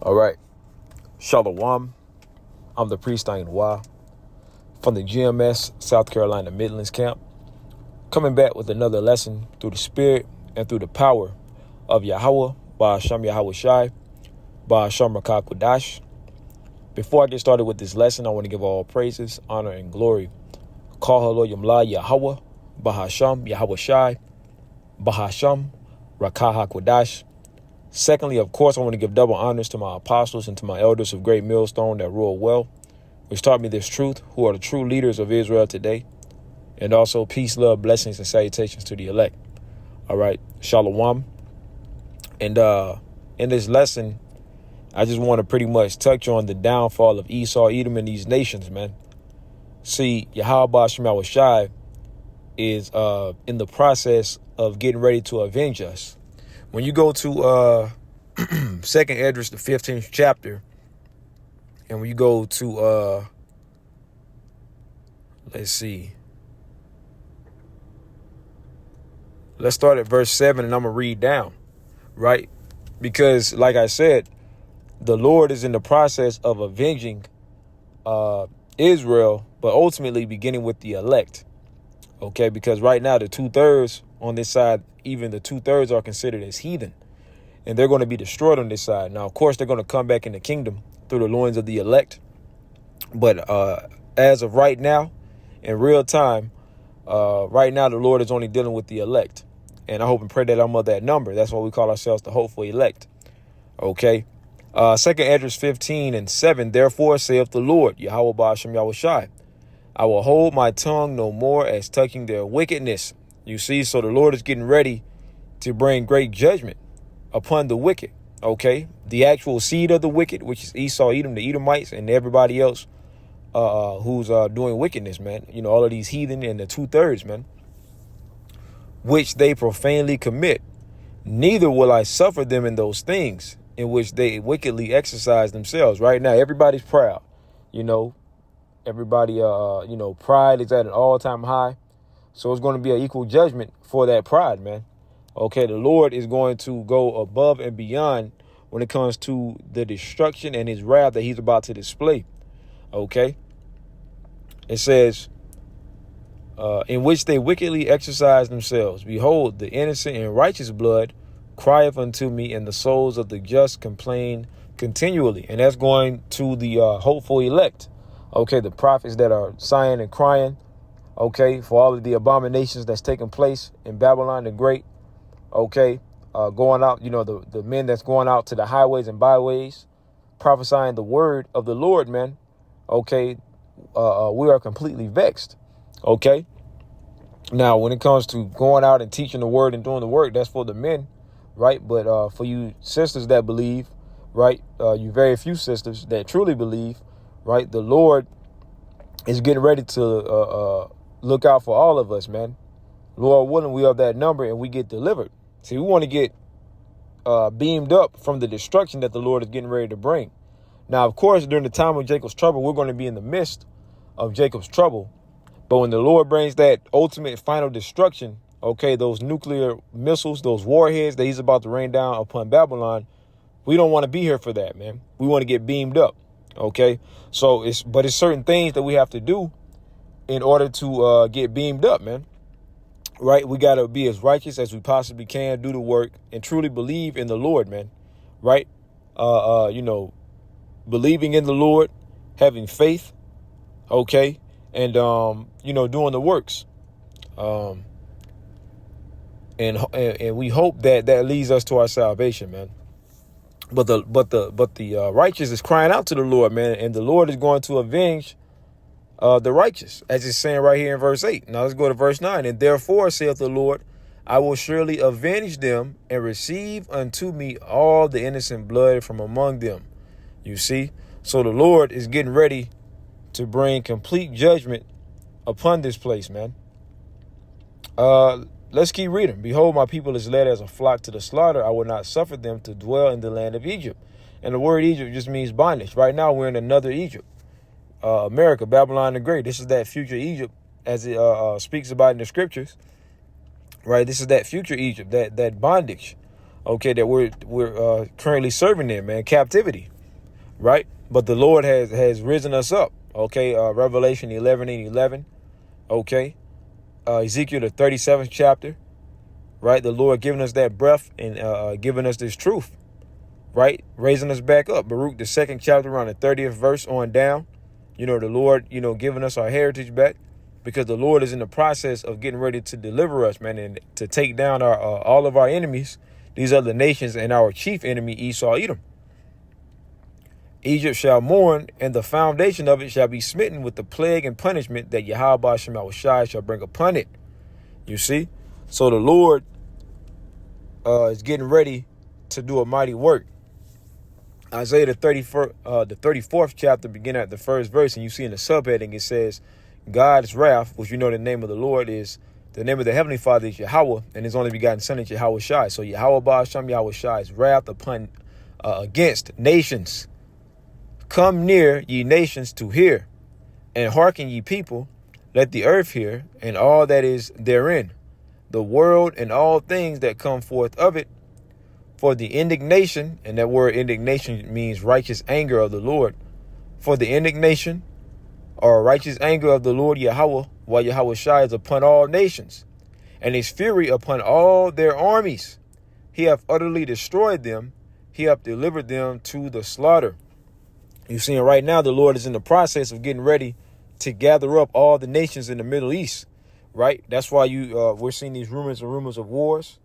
All right. Shalom. I'm the priest Wa from the GMS South Carolina Midlands camp, coming back with another lesson through the spirit and through the power of Yahweh, Ba'asham Yahweh Shai, Ba'asham Rakah Kodash. Before I get started with this lesson, I want to give all praises, honor, and glory. Call hello Yamla Yahweh, Ba'asham Yahweh Shai, Ba'asham Rakah Kodash. Secondly, of course, I want to give double honors to my apostles and to my elders of Great Millstone that rule well, which taught me this truth, who are the true leaders of Israel today. And also peace, love, blessings, and salutations to the elect. All right. Shalom. And in this lesson, I just want to pretty much touch on the downfall of Esau, Edom, and these nations, man. See, Yahweh Shema Shai is in the process of getting ready to avenge us. When you go to Second Esdras, the 15th chapter, and when you go to let's start at verse 7, and I'm gonna read down, right? Because, like I said, the Lord is in the process of avenging Israel, but ultimately beginning with the elect. Okay, because right now the 2/3 on this side, even the 2/3 are considered as heathen, and they're going to be destroyed on this side. Now, of course, they're going to come back in the kingdom through the loins of the elect. But as of right now, in real time, right now, the Lord is only dealing with the elect. And I hope and pray that I'm of that number. That's why we call ourselves the hopeful elect. Okay. Second Esdras 15:7. Therefore saith the Lord, Yahweh Ba'asham Yahweh Shai, I will hold my tongue no more as touching their wickedness. You see, so the Lord is getting ready to bring great judgment upon the wicked. Okay. The actual seed of the wicked, which is Esau, Edom, the Edomites, and everybody else who's doing wickedness, man. You know, all of these heathen and the 2/3, man, which they profanely commit. Neither will I suffer them in those things in which they wickedly exercise themselves. Right now, everybody's proud. You know, everybody, pride is at an all-time high. So it's going to be an equal judgment for that pride, man. Okay, the Lord is going to go above and beyond when it comes to the destruction and his wrath that he's about to display. Okay. It says, in which they wickedly exercise themselves. Behold, the innocent and righteous blood crieth unto me, and the souls of the just complain continually. And that's going to the hopeful elect. Okay, the prophets that are sighing and crying, okay, for all of the abominations that's taking place in Babylon the Great. Okay, going out, the men that's going out to the highways and byways, prophesying the word of the Lord, man. Okay, we are completely vexed. Okay. Now, when it comes to going out and teaching the word and doing the work, that's for the men, right? But for you sisters that believe, right, you very few sisters that truly believe, right, the Lord is getting ready to look out for all of us, man. Lord willing, we have that number and we get delivered. See, we want to get beamed up from the destruction that the Lord is getting ready to bring. Now, of course, during the time of Jacob's trouble, we're going to be in the midst of Jacob's trouble. But when the Lord brings that ultimate final destruction, okay, those nuclear missiles, those warheads that he's about to rain down upon Babylon, we don't want to be here for that, man. We want to get beamed up. Okay, so it's certain things that we have to do in order to get beamed up, man. Right. We got to be as righteous as we possibly can, do the work, and truly believe in the Lord, man. Right. Believing in the Lord, having faith. OK. And, doing the works. And we hope that leads us to our salvation, man. But the righteous is crying out to the Lord, man. And the Lord is going to avenge the righteous, as it's saying right here in verse 8. Now let's go to verse 9. And therefore, saith the Lord, I will surely avenge them and receive unto me all the innocent blood from among them. You see? So the Lord is getting ready to bring complete judgment upon this place, man. Let's keep reading. Behold, my people is led as a flock to the slaughter. I will not suffer them to dwell in the land of Egypt. And the word Egypt just means bondage. Right now, we're in another Egypt. America, Babylon the Great. This is that future Egypt as it speaks about in the scriptures. Right. This is that future Egypt, that bondage. okay, that we're currently serving in, man, captivity, right? But the Lord has risen us up, okay? Revelation 11:11, okay? Ezekiel the 37th chapter, right? The Lord giving us that breath and giving us this truth, right? Raising us back up. Baruch the 2nd chapter, around the 30th verse on down. The Lord, giving us our heritage back, because the Lord is in the process of getting ready to deliver us, man, and to take down our all of our enemies, these other nations, and our chief enemy, Esau, Edom. Egypt shall mourn, and the foundation of it shall be smitten with the plague and punishment that Yahweh Shai shall bring upon it. You see? So the Lord is getting ready to do a mighty work. Isaiah the 34th chapter, beginning at the first verse, and you see in the subheading, it says, God's wrath, which the name of the Lord is, the name of the Heavenly Father is Yahweh, and his only begotten Son is Yahweh Shai. So Yahweh Ba'asham Yahweh Shai's wrath upon against nations. Come near, ye nations, to hear, and hearken, ye people. Let the earth hear, and all that is therein, the world and all things that come forth of it. For the indignation, and that word indignation means righteous anger of the Lord. For the indignation or righteous anger of the Lord Yahweh, while Yahweh Shai is upon all nations, and his fury upon all their armies. He hath utterly destroyed them. He hath delivered them to the slaughter. You're seeing right now the Lord is in the process of getting ready to gather up all the nations in the Middle East, right? That's why we're seeing these rumors of wars.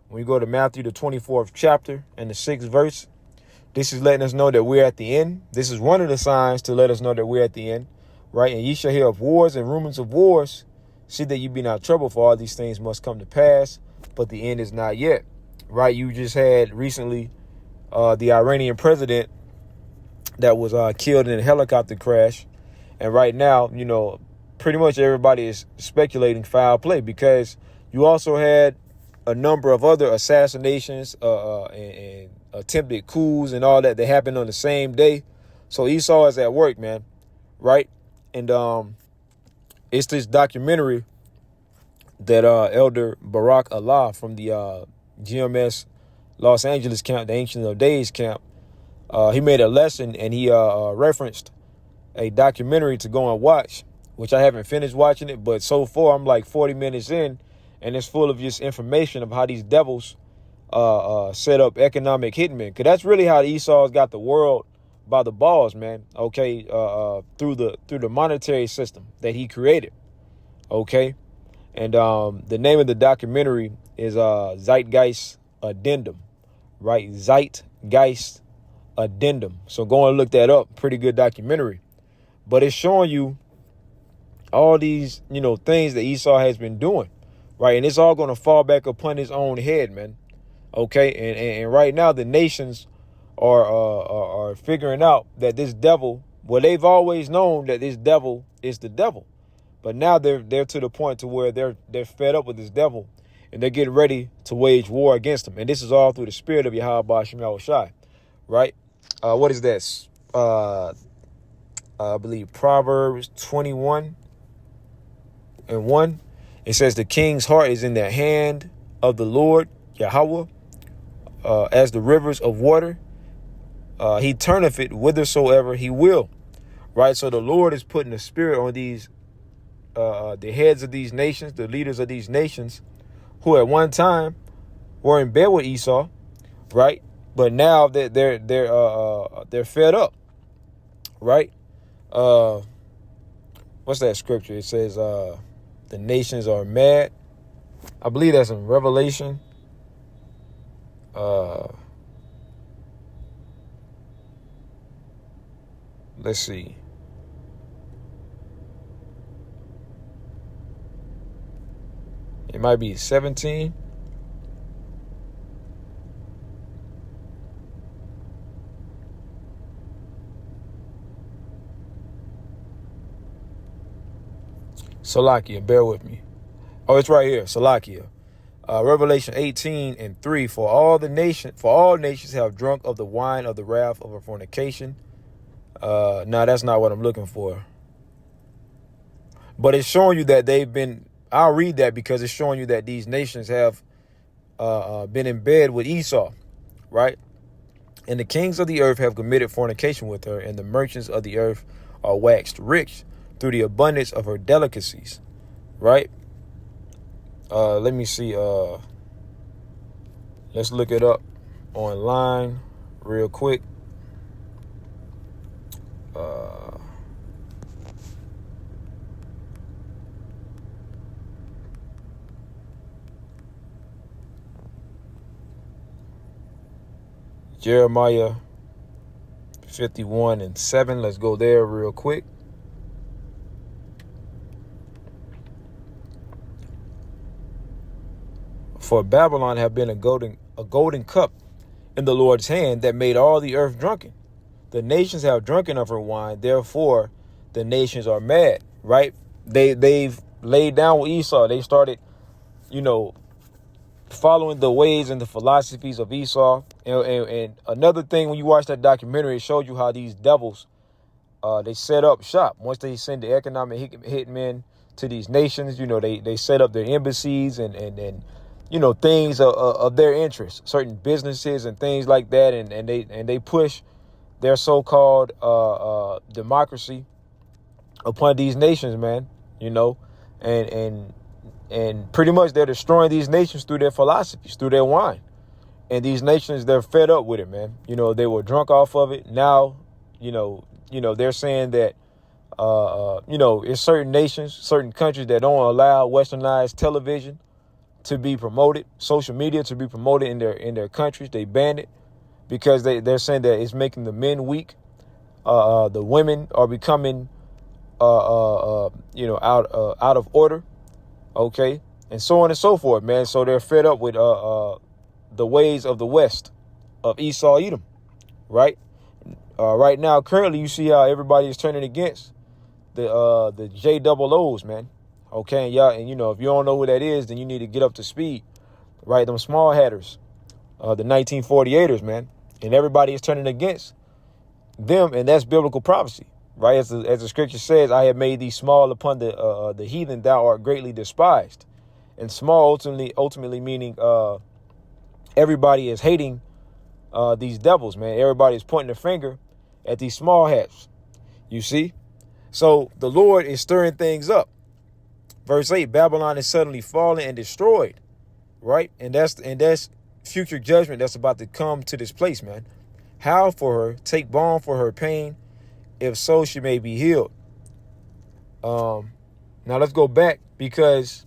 When you go to Matthew, the 24th chapter and the 6th verse, this is letting us know that we're at the end. This is one of the signs to let us know that we're at the end, right? And ye shall hear of wars and rumors of wars. See that you be not troubled, for all these things must come to pass, but the end is not yet, right? You just had recently the Iranian president that was killed in a helicopter crash. And right now, pretty much everybody is speculating foul play, because you also had a number of other assassinations and attempted coups and all that happened on the same day. So Esau is at work, man, right? And it's this documentary that Elder Barack Allah from the GMS Los Angeles camp, the Ancient of Days camp, he made a lesson, and he referenced a documentary to go and watch, which I haven't finished watching it, but so far I'm like 40 minutes in, and it's full of just information of how these devils set up economic hitmen. Because that's really how Esau's got the world by the balls, man. Okay, through the monetary system that he created. Okay, and the name of the documentary is Zeitgeist Addendum, right? Zeitgeist Addendum. So go and look that up. Pretty good documentary. But it's showing you all these, things that Esau has been doing, right? And it's all going to fall back upon his own head, man. Okay, and right now the nations are figuring out that this devil, well, they've always known that this devil is the devil, but now they're to the point to where they're fed up with this devil, and they're getting ready to wage war against him. And this is all through the spirit of Yahweh Shai, Shai, right? What is that? I believe Proverbs 21:1. It says the king's heart is in the hand of the Lord Yahweh, as the rivers of water. He turneth it whithersoever he will. Right. So the Lord is putting the spirit on these the heads of these nations, the leaders of these nations, who at one time were in bed with Esau. Right. But now that they're fed up. Right. What's that scripture? It says the nations are mad. I believe that's in Revelation. Let's see. It might be 17. Salakia, bear with me. Oh, it's right here. Salakia. Revelation 18:3. For all nations have drunk of the wine of the wrath of a fornication. No, that's not what I'm looking for. But it's showing you that they've been. I'll read that because it's showing you that these nations have been in bed with Esau, right? And the kings of the earth have committed fornication with her, and the merchants of the earth are waxed rich through the abundance of her delicacies, right? Let me see. Let's look it up online real quick. Jeremiah 51:7. Let's go there real quick. For Babylon have been a golden cup in the Lord's hand that made all the earth drunken. The nations have drunken of her wine, therefore the nations are mad, right? They've laid down with Esau. They started, following the ways and the philosophies of Esau. And another thing, when you watch that documentary, it showed you how these devils, they set up shop. Once they send the economic hitmen to these nations, they set up their embassies and things of their interest, certain businesses and things like that. And they push their so-called democracy upon these nations, man, and pretty much they're destroying these nations through their philosophies, through their wine. And these nations, they're fed up with it, man. They were drunk off of it. Now, they're saying that, it's certain nations, certain countries that don't allow westernized television to be promoted, social media to be promoted in their countries. They ban it because they're saying that it's making the men weak. The women are becoming, out of order. Okay. And so on and so forth, man. So they're fed up with the ways of the West, of Esau, Edom, right? Right now, currently, you see how everybody is turning against the JOOs, man. Okay, and y'all, and if you don't know who that is, then you need to get up to speed, right? Them small hatters, the 1948ers, man, and everybody is turning against them, and that's biblical prophecy, right? As the scripture says, I have made thee small upon the heathen, thou art greatly despised, and small ultimately meaning everybody is hating these devils, man. Everybody is pointing the finger at these small hats. You see, so the Lord is stirring things up. Verse 8, Babylon is suddenly fallen and destroyed, right? And that's future judgment that's about to come to this place, man. Howl for her, take balm for her pain, if so she may be healed. Now let's go back, because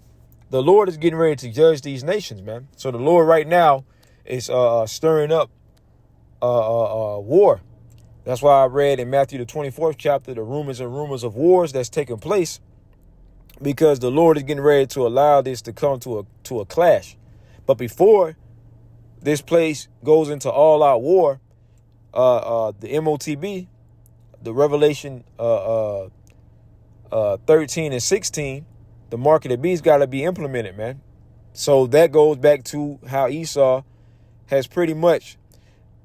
the Lord is getting ready to judge these nations, man. So the Lord right now is stirring up war. That's why I read in Matthew the 24th chapter the rumors of wars that's taking place, because the Lord is getting ready to allow this to come to a clash. But before this place goes into all-out war, the MOTB, the Revelation 13 and 16, the mark of the beast got to be implemented, man. So that goes back to how Esau has pretty much.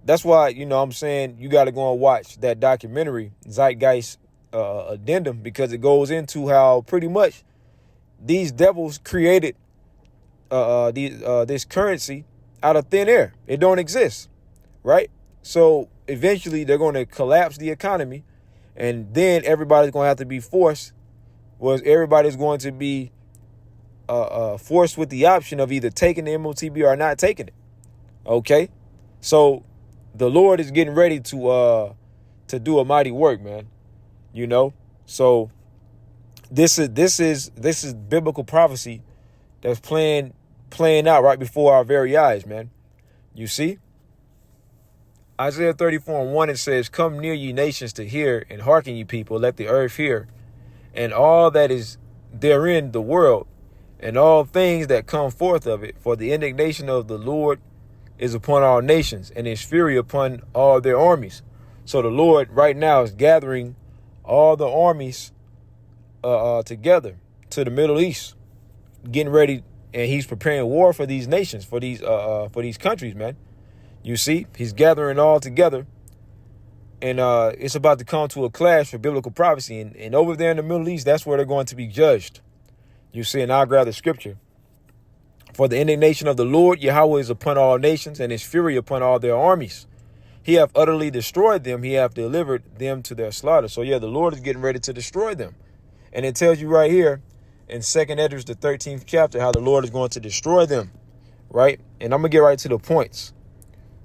That's why, I'm saying you got to go and watch that documentary, Zeitgeist Addendum, because it goes into how pretty much these devils created this currency out of thin air. It don't exist, right? So eventually they're going to collapse the economy, and then everybody's going to have to be forced. Everybody's going to be forced with the option of either taking the MOTB or not taking it. Okay, so the Lord is getting ready to do a mighty work, man. So this is biblical prophecy that's playing out right before our very eyes, man. You see, Isaiah 34:1, it says, "Come near, ye nations, to hear, and hearken, ye people. Let the earth hear, and all that is therein, the world, and all things that come forth of it. For the indignation of the Lord is upon all nations, and his fury upon all their armies." So the Lord right now is gathering all the armies together to the Middle East, getting ready, and he's preparing war for these nations, for these countries, man. You see, he's gathering all together, and it's about to come to a clash for biblical prophecy. And over there in the Middle East, that's where they're going to be judged. You see, and I'll grab the scripture For the indignation of the Lord Yahweh is upon all nations, and his fury upon all their armies. He hath utterly destroyed them. He hath delivered them to their slaughter. So yeah, the Lord is getting ready to destroy them. And it tells you right here in 2nd Esdras, the 13th chapter, how the Lord is going to destroy them. Right? And I'm going to get right to the points.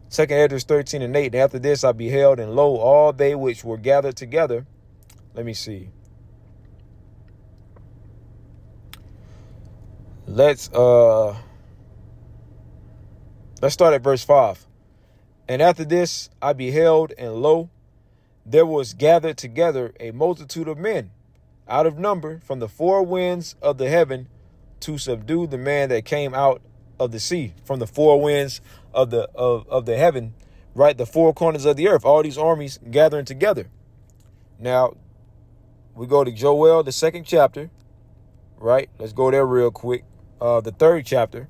2nd Esdras 13 and 8. And after this I beheld, and lo, all they which were gathered together. Let me see. Let's start at verse 5. And after this I beheld, and lo, there was gathered together a multitude of men out of number from the four winds of the heaven to subdue the man that came out of the sea. From the four winds of the heaven, right? The four corners of the earth, all these armies gathering together. Now we go to Joel, the 2nd chapter, right? Let's go there real quick. The 3rd chapter,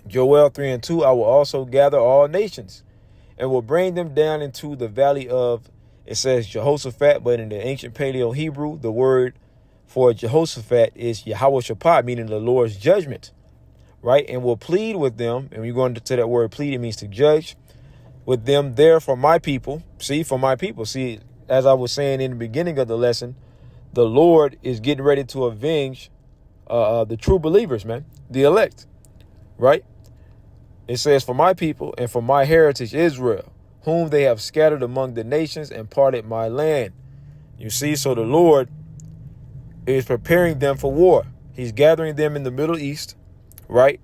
Joel 3 and 2, I will also gather all nations and will bring them down into the valley of, it says Jehoshaphat, but in the ancient Paleo Hebrew, the word for Jehoshaphat is Yahweh Shaphat, meaning the Lord's judgment, right? And will plead with them. And we're going to that word plead, it means to judge with them there for my people. See, for my people. See, as I was saying in the beginning of the lesson, the Lord is getting ready to avenge the true believers, man, the elect, right? It says, for my people and for my heritage, Israel, whom they have scattered among the nations and parted my land. You see, so the Lord is preparing them for war. He's gathering them in the Middle East, right?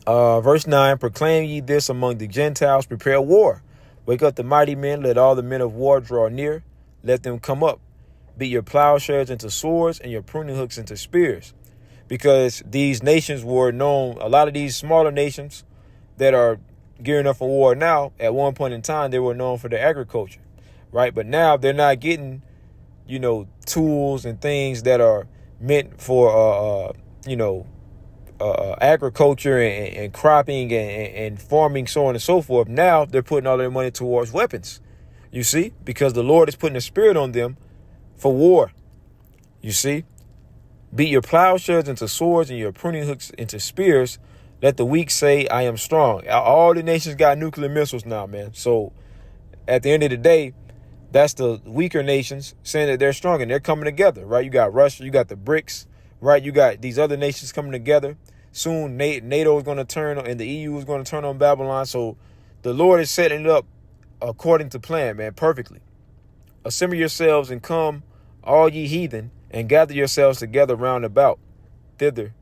Verse 9, proclaim ye this among the Gentiles, prepare war. Wake up the mighty men, let all the men of war draw near. Let them come up. Beat your plowshares into swords and your pruning hooks into spears. Because these nations were known, a lot of these smaller nations that are gearing up for war now, at one point in time, they were known for their agriculture, right? But now they're not getting, tools and things that are meant for, agriculture and cropping and farming, so on and so forth. Now they're putting all their money towards weapons, you see, because the Lord is putting a spirit on them for war. You see, beat your plowshares into swords and your pruning hooks into spears. Let the weak say, I am strong. All the nations got nuclear missiles now, man. So at the end of the day, that's the weaker nations saying that they're strong and they're coming together, right? You got Russia, you got the BRICS, right? You got these other nations coming together. Soon NATO is going to turn and the EU is going to turn on Babylon. So the Lord is setting it up according to plan, man, perfectly. Assemble yourselves and come, all ye heathen, and gather yourselves together round about. Thither,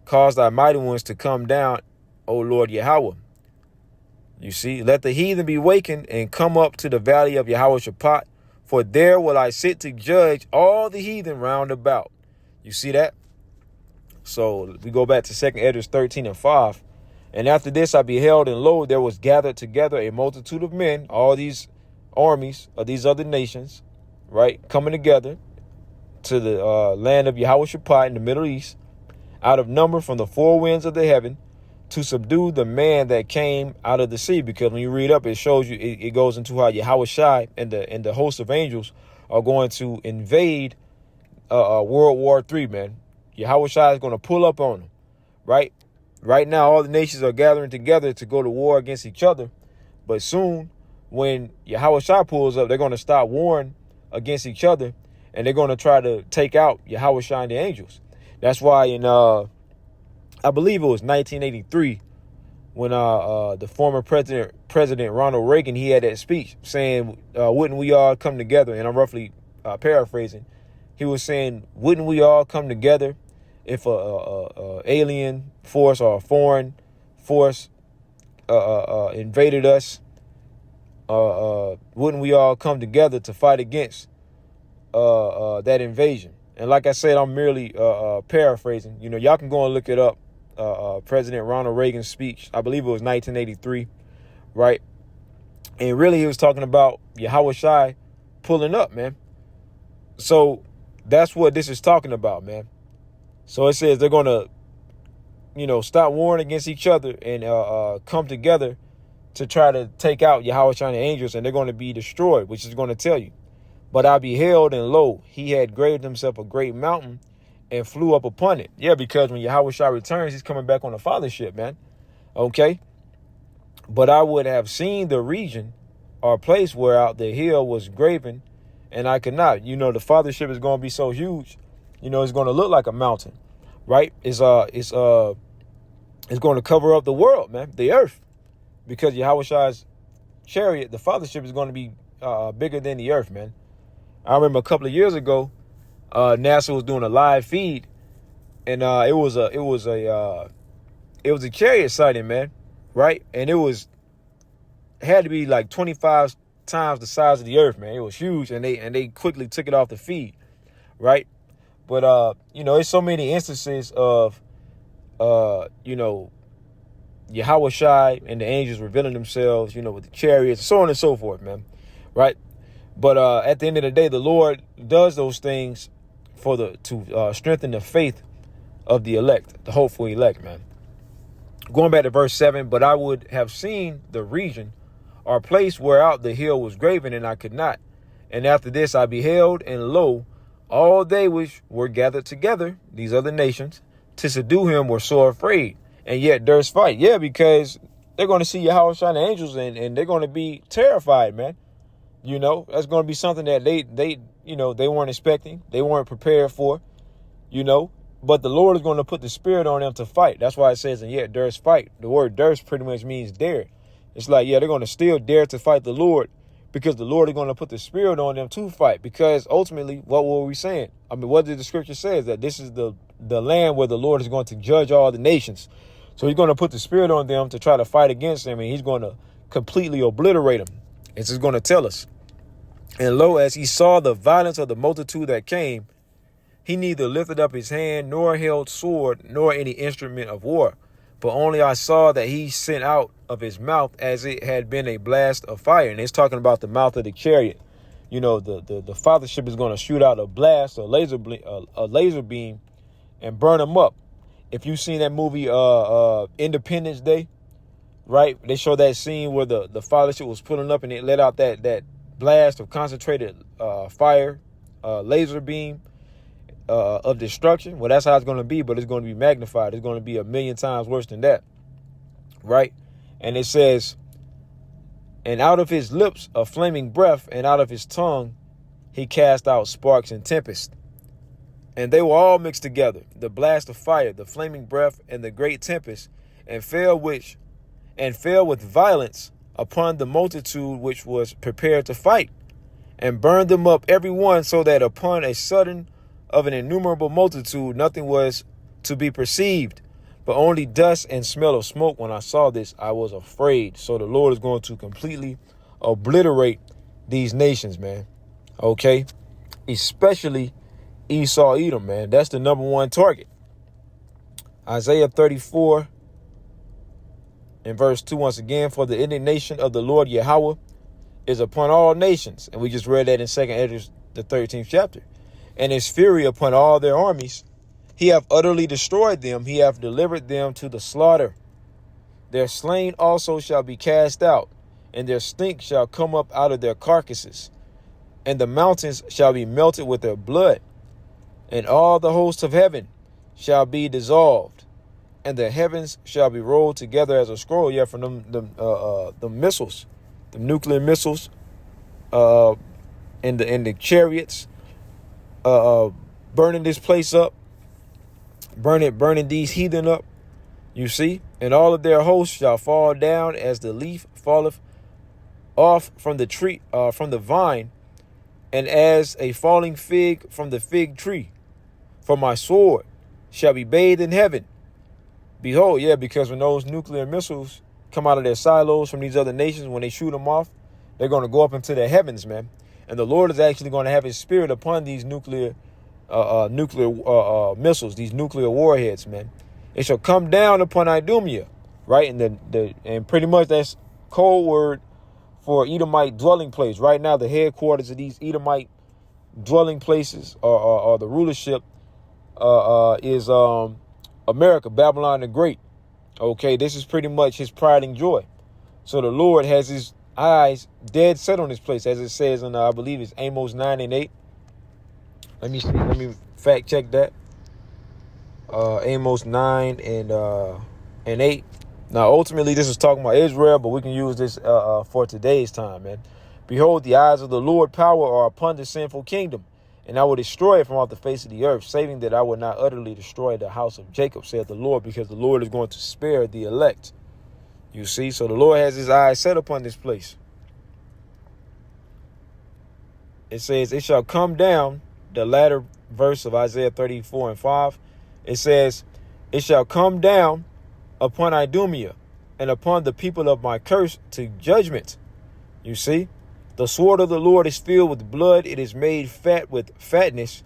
cause thy mighty ones to come down, O Lord Yahweh. You see, let the heathen be wakened and come up to the valley of Yahweh Shaphat, for there will I sit to judge all the heathen round about. You see that? So we go back to 2nd Esdras 13 and 5. And after this I beheld, and lo, there was gathered together a multitude of men, all these armies of these other nations, right, coming together to the land of Yahweh Shaphat in the Middle East, out of number from the four winds of the heaven, to subdue the man that came out of the sea. Because when you read up, it shows you, it goes into how Yahweh Shai and the host of angels are going to invade World War III, man. Yahweh Shai is going to pull up on them, right? Right now, all the nations are gathering together to go to war against each other. But soon, when Yahweh Shai pulls up, they're going to stop warring against each other, and they're going to try to take out Yahweh Shai and the angels. That's why in, I believe it was 1983, when the former President Ronald Reagan, he had that speech saying, wouldn't we all come together? And I'm roughly paraphrasing. He was saying, wouldn't we all come together if a alien force or a foreign force invaded us? Wouldn't we all come together to fight against that invasion? And like I said, I'm merely paraphrasing. Y'all can go and look it up. President Ronald Reagan's speech, I believe it was 1983, right? And really he was talking about Yahweh Shai pulling up, man. So that's what this is talking about, man. So it says they're going to, stop warring against each other and come together to try to take out Yahweh Shai and the angels, and they're going to be destroyed, which is going to tell you. But I beheld, and lo, he had graved himself a great mountain and flew up upon it. Yeah, because when Yahushua returns, he's coming back on the fathership, man. Okay. But I would have seen the region or place where out the hill was graven, and I could not. You know, the fathership is going to be so huge. You know, it's going to look like a mountain, right? It's going to cover up the world, man, the earth, because Yahushua's chariot, the fathership, is going to be bigger than the earth, man. I remember a couple of years ago, NASA was doing a live feed, and it was a chariot sighting, man, right? And it had to be like 25 times the size of the earth, man. It was huge, and they quickly took it off the feed, right? But you know, there's so many instances of you know, Yahushua and the angels revealing themselves, you know, with the chariots, so on and so forth, man, right? But at the end of the day, the Lord does those things to strengthen the faith of the elect, the hopeful elect, man. Going back to verse 7, but I would have seen the region or place whereout the hill was graven, and I could not. And after this I beheld, and lo, all they which were gathered together, these other nations, to subdue him were sore afraid, and yet durst fight. Yeah, because they're going to see Yahushua and the angels, and they're going to be terrified, man. You know, that's going to be something that they you know, they weren't expecting. They weren't prepared for, you know. But the Lord is going to put the spirit on them to fight. That's why it says, and yet durst fight. The word durst pretty much means dare. It's like, yeah, they're going to still dare to fight the Lord, because the Lord is going to put the spirit on them to fight. Because ultimately, what were we saying? I mean, what did the scripture say? That this is the land where the Lord is going to judge all the nations. So he's going to put the spirit on them to try to fight against them, and he's going to completely obliterate them. It's just going to tell us. And lo, as he saw the violence of the multitude that came, he neither lifted up his hand, nor held sword, nor any instrument of war. But only I saw that he sent out of his mouth as it had been a blast of fire. And it's talking about the mouth of the chariot. You know, the fathership is going to shoot out a blast, a laser beam, and burn them up. If you've seen that movie, Independence Day, right? They show that scene where the fathership was pulling up and it let out that blast of concentrated fire, laser beam of destruction. Well, that's how it's going to be, but it's going to be magnified. It's going to be 1,000,000 times worse than that, right? And it says, and out of his lips a flaming breath, and out of his tongue he cast out sparks and tempest. And they were all mixed together, the blast of fire, the flaming breath, and the great tempest, and fell with violence upon the multitude which was prepared to fight, and burned them up every one, so that upon a sudden of an innumerable multitude nothing was to be perceived, but only dust and smell of smoke. When I saw this, I was afraid. So the Lord is going to completely obliterate these nations, man. Okay, especially Esau, Edom, man. That's the number one target. Isaiah 34 in verse 2, once again, for the indignation of the Lord Yahweh is upon all nations. And we just read that in 2 Esdras, the 13th chapter. And his fury upon all their armies. He hath utterly destroyed them. He hath delivered them to the slaughter. Their slain also shall be cast out, and their stink shall come up out of their carcasses. And the mountains shall be melted with their blood. And all the hosts of heaven shall be dissolved, and the heavens shall be rolled together as a scroll. Yeah, from the missiles, the nuclear missiles, and the chariots, burning this place up, burning these heathen up. You see, and all of their hosts shall fall down as the leaf falleth off from the tree, from the vine, and as a falling fig from the fig tree. For my sword shall be bathed in heaven. Behold, yeah, because when those nuclear missiles come out of their silos from these other nations, when they shoot them off, they're going to go up into the heavens, man. And the Lord is actually going to have his spirit upon these nuclear missiles, these nuclear warheads, man. It shall come down upon Idumea, right? And pretty much that's code word for Edomite dwelling place. Right now, the headquarters of these Edomite dwelling places or the rulership is America, Babylon the Great. Okay, this is pretty much his pride and joy. So the Lord has his eyes dead set on this place, as it says in I believe it's Amos 9 and 8. Let me fact check that. Amos 9 and 8. Now, ultimately, this is talking about Israel, but we can use this for today's time, man. Behold, the eyes of the Lord power are upon the sinful kingdom, and I will destroy it from off the face of the earth, saving that I will not utterly destroy the house of Jacob, saith the Lord, because the Lord is going to spare the elect. You see, so the Lord has his eyes set upon this place. It says, it shall come down, the latter verse of Isaiah 34 and 5. It says, it shall come down upon Idumea and upon the people of my curse to judgment. You see, the sword of the Lord is filled with blood. It is made fat with fatness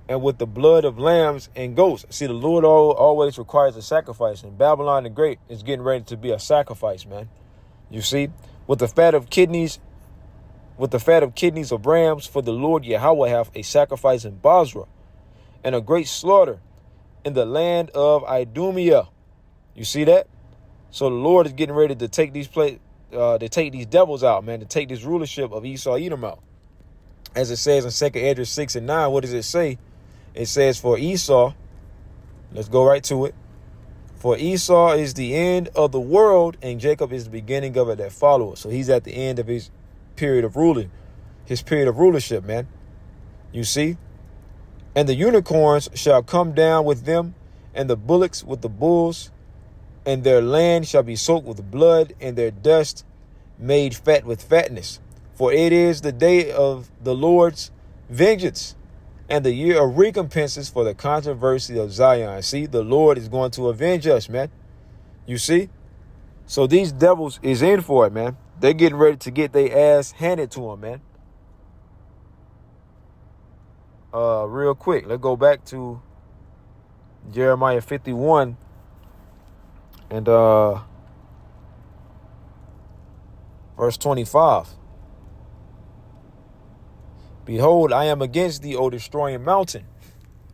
and with the blood of lambs and goats. See, the Lord always requires a sacrifice. And Babylon the Great is getting ready to be a sacrifice, man. You see, with the fat of kidneys of rams, for the Lord Yahweh hath a sacrifice in Basra, and a great slaughter in the land of Idumea. You see that? So the Lord is getting ready to take these devils out, man, to take this rulership of Esau Edom out. As it says in 2 Esdras 6 and 9, what does it say? It says, for Esau, let's go right to it. For Esau is the end of the world, and Jacob is the beginning of it that followeth. So he's at the end of his period of ruling, his period of rulership, man. You see? And the unicorns shall come down with them, and the bullocks with the bulls, and their land shall be soaked with blood, and their dust made fat with fatness. For it is the day of the Lord's vengeance, and the year of recompenses for the controversy of Zion. See, the Lord is going to avenge us, man. You see? So these devils is in for it, man. They're getting ready to get their ass handed to them, man. Real quick, let's go back to Jeremiah 51 and verse 25. Behold, I am against thee, O destroying mountain.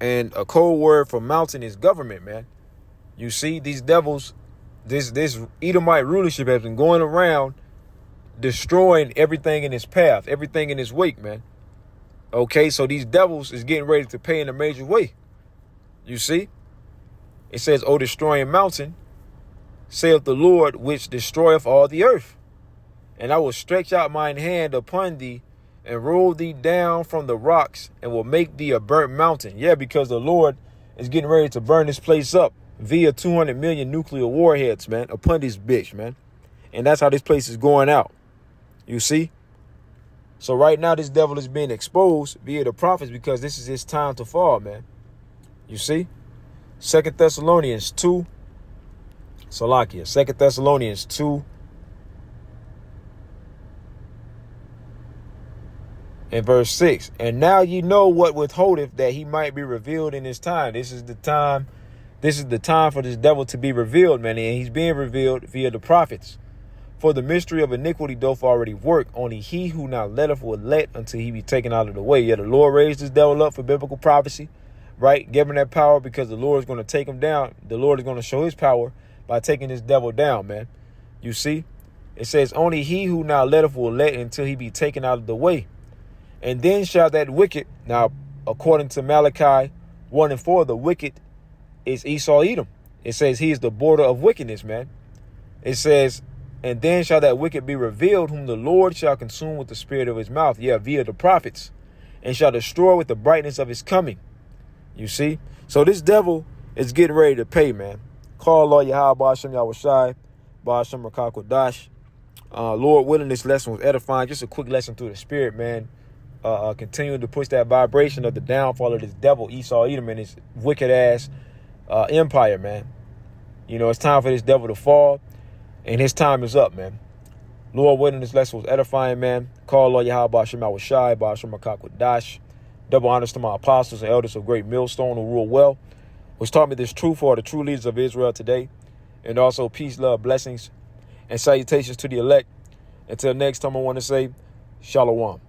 And a code word for mountain is government, man. You see, these devils, this Edomite rulership has been going around destroying everything in its path, everything in its wake, man. Okay, so these devils is getting ready to pay in a major way. You see? It says, O destroying mountain, saith the Lord, which destroyeth all the earth. And I will stretch out mine hand upon thee, and roll thee down from the rocks, and will make thee a burnt mountain. Yeah, because the Lord is getting ready to burn this place up via 200 million nuclear warheads, man, upon this bitch, man. And that's how this place is going out. You see? So right now, this devil is being exposed via the prophets because this is his time to fall, man. You see? 2 Thessalonians 2. Salakia. 2 Thessalonians 2. And verse 6. And now ye know what withholdeth, that he might be revealed in his time. This is the time. This is the time for this devil to be revealed, man. And he's being revealed via the prophets. For the mystery of iniquity doth already work. Only he who now letteth will let until he be taken out of the way. Yeah, the Lord raised this devil up for biblical prophecy, right? Give him that power because the Lord is going to take him down. The Lord is going to show his power by taking this devil down, man. You see? It says, only he who now letteth will let until he be taken out of the way. And then shall that wicked, now according to Malachi 1 and 4, the wicked is Esau Edom. It says he is the border of wickedness, man. It says, and then shall that wicked be revealed, whom the Lord shall consume with the spirit of his mouth, yeah, via the prophets, and shall destroy with the brightness of his coming. You see? So this devil is getting ready to pay, man. Call Lord Yahweh, Ba'ashem Yahushai, Ba'ashem Rakakodash. Lord willing, this lesson was edifying. Just a quick lesson through the spirit, man. Continuing to push that vibration of the downfall of this devil, Esau Edom, and his wicked ass empire, man. You know, it's time for this devil to fall. And his time is up, man. Lord willing, this lesson was edifying, man. Call Lord Yahweh, Ba'ashem Yahushai, Ba'ashem Rakakodash. Double honors to my apostles and elders of Great Millstone who rule well, which taught me this truth for the true leaders of Israel today. And also peace, love, blessings, and salutations to the elect. Until next time, I want to say, Shalom.